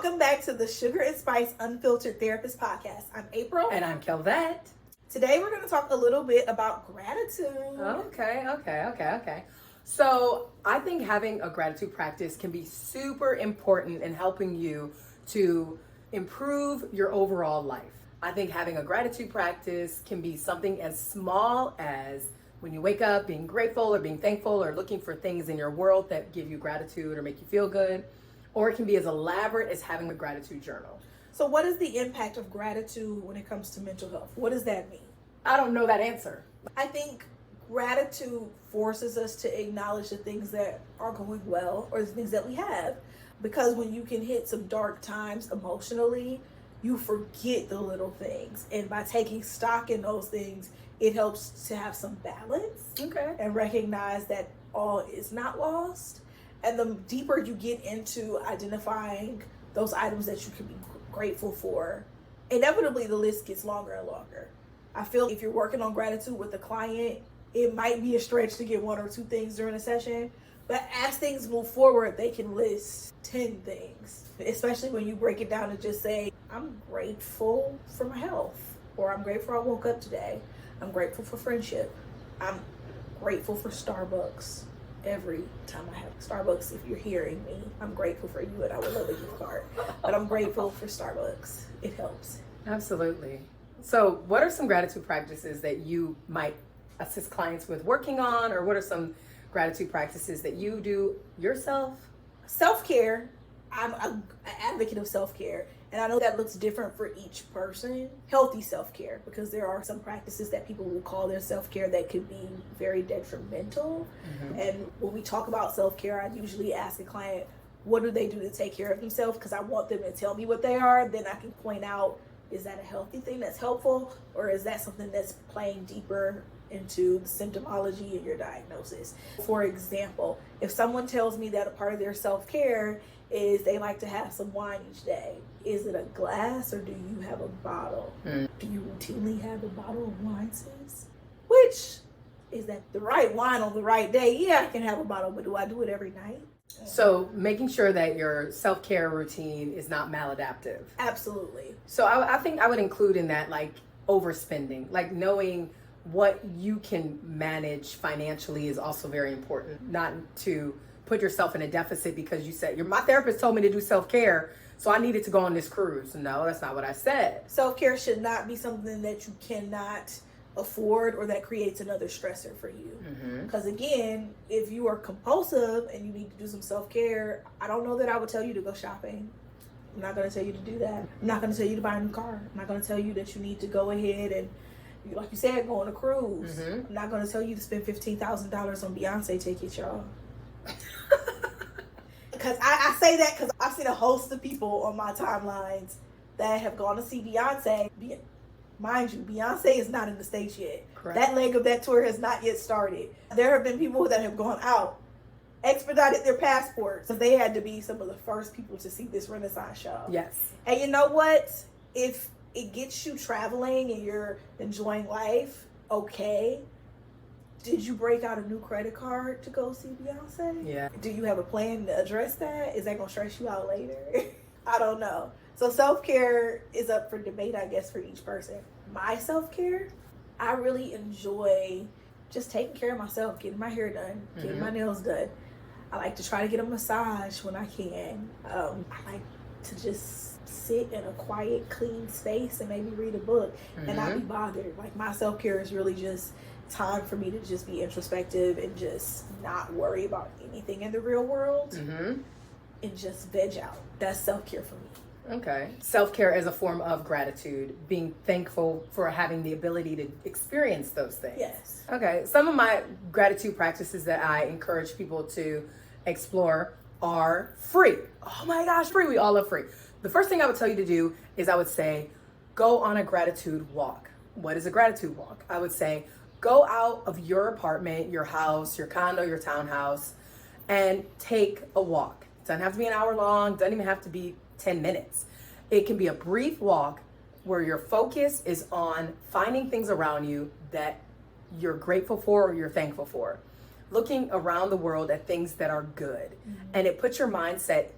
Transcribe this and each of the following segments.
Welcome back to the Sugar and Spice Unfiltered Therapist Podcast. I'm April. And I'm Kelvette. Today we're going to talk a little bit about gratitude. Okay. So I think having a gratitude practice can be super important in helping you to improve your overall life. I think having a gratitude practice can be something as small as when you wake up being grateful or being thankful or looking for things in your world that give you gratitude or make you feel good. Or it can be as elaborate as having a gratitude journal. So what is the impact of gratitude when it comes to mental health? What does that mean? I don't know that answer. I think gratitude forces us to acknowledge the things that are going well or the things that we have. Because when you can hit some dark times emotionally, you forget the little things. And by taking stock in those things, it helps to have some balance. Okay. And recognize that all is not lost. And the deeper you get into identifying those items that you can be grateful for, inevitably the list gets longer and longer. I feel if you're working on gratitude with a client, it might be a stretch to get one or two things during a session. But as things move forward, they can list 10 things. Especially when you break it down and just say, I'm grateful for my health. Or I'm grateful I woke up today. I'm grateful for friendship. I'm grateful for Starbucks. Every time I have Starbucks, if you're hearing me, I'm grateful for you and I would love a gift card. But I'm grateful for Starbucks. It helps. Absolutely. So what are some gratitude practices that you might assist clients with working on, or what are some gratitude practices that you do yourself? Self-care. I'm an advocate of self-care. And I know that looks different for each person. Healthy self-care, because there are some practices that people will call their self-care that could be very detrimental. Mm-hmm. And when we talk about self-care, I usually ask a client, what do they do to take care of themselves? Because I want them to tell me what they are. Then I can point out, is that a healthy thing that's helpful? Or is that something that's playing deeper into the symptomology and your diagnosis? For example, if someone tells me that a part of their self-care is they like to have some wine each day, is it a glass or do you have a bottle? Do you routinely have a bottle of wine, sis? Which is that the right wine on the right day? Yeah, I can have a bottle, but do I do it every night? So making sure that your self-care routine is not maladaptive. Absolutely. So I think I would include in that like overspending, like knowing what you can manage financially is also very important. Not to put yourself in a deficit because you said, my therapist told me to do self-care, so I needed to go on this cruise. No, that's not what I said. Self-care should not be something that you cannot afford or that creates another stressor for you. Because again, if you are compulsive and you need to do some self-care, I don't know that I would tell you to go shopping. I'm not going to tell you to do that. I'm not going to tell you to buy a new car. I'm not going to tell you that you need to go ahead and, like you said, go on a cruise. I'm not going to tell you to spend $15,000 on Beyonce tickets, y'all. Because I say that because I've seen a host of people on my timelines that have gone to see Beyonce. Mind you, Beyonce is not in the States yet. Correct. That leg of that tour has not yet started. There have been people that have gone out, expedited their passports, so they had to be some of the first people to see this Renaissance show. Yes. And you know what? If it gets you traveling and you're enjoying life, okay. Did you break out a new credit card to go see Beyonce? Yeah. Do you have a plan to address that? Is that going to stress you out later? I don't know. So self-care is up for debate, I guess, for each person. My self-care, I really enjoy just taking care of myself, getting my hair done, getting my nails done. I like to try to get a massage when I can. I like to just sit in a quiet, clean space and maybe read a book and not be bothered. Like my self-care is really just time for me to just be introspective and just not worry about anything in the real world and just veg out. That's self-care for me. Okay. Self-care as a form of gratitude, being thankful for having the ability to experience those things. Yes. Okay. Some of my gratitude practices that I encourage people to explore are free. Oh my gosh, free. We all love free. The first thing I would tell you to do is I would say, go on a gratitude walk. What is a gratitude walk? I would say, go out of your apartment, your house, your condo, your townhouse, and take a walk. It doesn't have to be an hour long. Doesn't even have to be 10 minutes. It can be a brief walk where your focus is on finding things around you that you're grateful for or you're thankful for. Looking around the world at things that are good. And it puts your mindset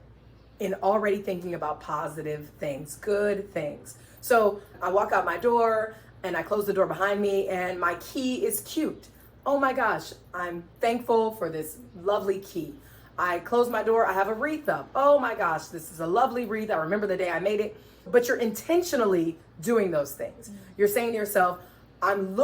in already thinking about positive things, good things. So I walk out my door and I close the door behind me and my key is cute. Oh my gosh, I'm thankful for this lovely key. I close my door, I have a wreath up. Oh my gosh, this is a lovely wreath. I remember the day I made it. But you're intentionally doing those things. You're saying to yourself, I'm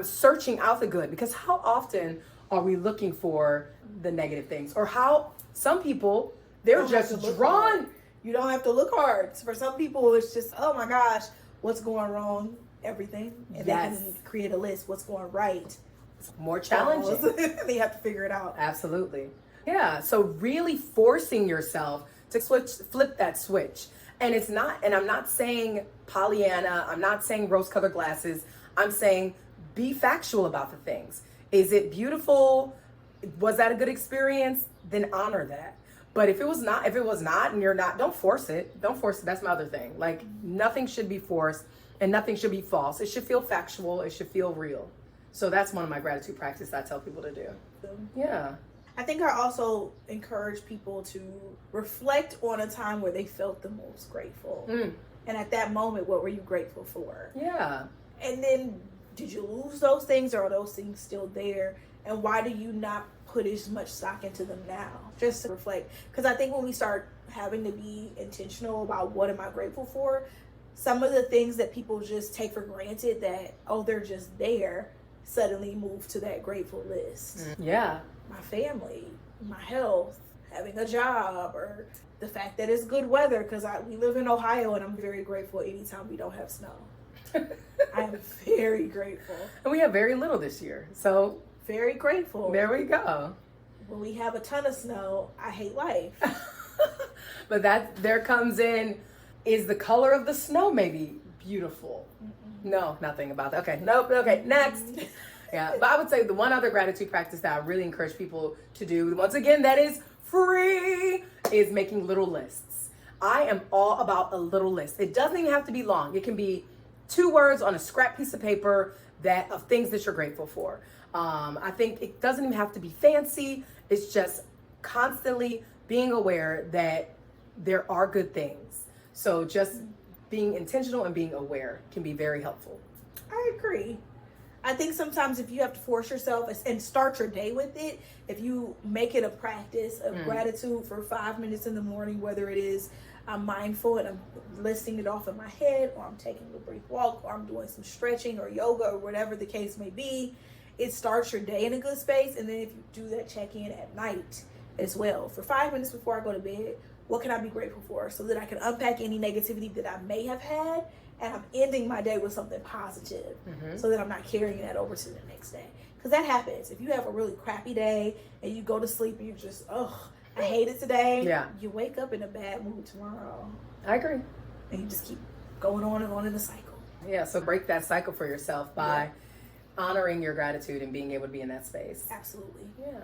searching out the good, because how often are we looking for the negative things? Or how some people, they're just drawn. Hard. You don't have to look hard. For some people, it's just, oh my gosh, what's going wrong? Everything. And they can create a list. What's going right? More challenging. They have to figure it out. Absolutely. Yeah. So really forcing yourself to flip that switch. And I'm not saying Pollyanna, I'm not saying rose-colored glasses. I'm saying be factual about the things. Is it beautiful? Was that a good experience? Then honor that. But if it was not, and you're not, don't force it. Don't force it. That's my other thing. Like, nothing should be forced and nothing should be false. It should feel factual. It should feel real. So that's one of my gratitude practices I tell people to do. Yeah. I think I also encourage people to reflect on a time where they felt the most grateful. And at that moment, what were you grateful for? Yeah. And then, did you lose those things, or are those things still there? And why do you not put as much stock into them now? Just to reflect. Because I think when we start having to be intentional about what am I grateful for, some of the things that people just take for granted that, oh, they're just there, suddenly move to that grateful list. Yeah. My family, my health, having a job, or the fact that it's good weather, because we live in Ohio and I'm very grateful anytime we don't have snow. I am very grateful. And we have very little this year. So very grateful. There we go. When we have a ton of snow, I hate life. But there comes in, is the color of the snow maybe beautiful? No, nothing about that. Okay, nope, okay, next. Yeah, but I would say the one other gratitude practice that I really encourage people to do, once again, that is free, is making little lists. I am all about a little list. It doesn't even have to be long. It can be 2 words on a scrap piece of paper of things that you're grateful for. I think it doesn't even have to be fancy. It's just constantly being aware that there are good things. So just being intentional and being aware can be very helpful. I agree. I think sometimes if you have to force yourself and start your day with it, if you make it a practice of gratitude for 5 minutes in the morning, whether it is I'm mindful and I'm listing it off in my head, or I'm taking a brief walk, or I'm doing some stretching or yoga, or whatever the case may be, it starts your day in a good space. And then if you do that check-in at night as well, for 5 minutes before I go to bed, what can I be grateful for, so that I can unpack any negativity that I may have had, and I'm ending my day with something positive, so that I'm not carrying that over to the next day. Because that happens. If you have a really crappy day and you go to sleep and you're just, I hate it today. Yeah. You wake up in a bad mood tomorrow. I agree. And you just keep going on and on in the cycle. Yeah, so break that cycle for yourself by honoring your gratitude and being able to be in that space. Absolutely. Yeah.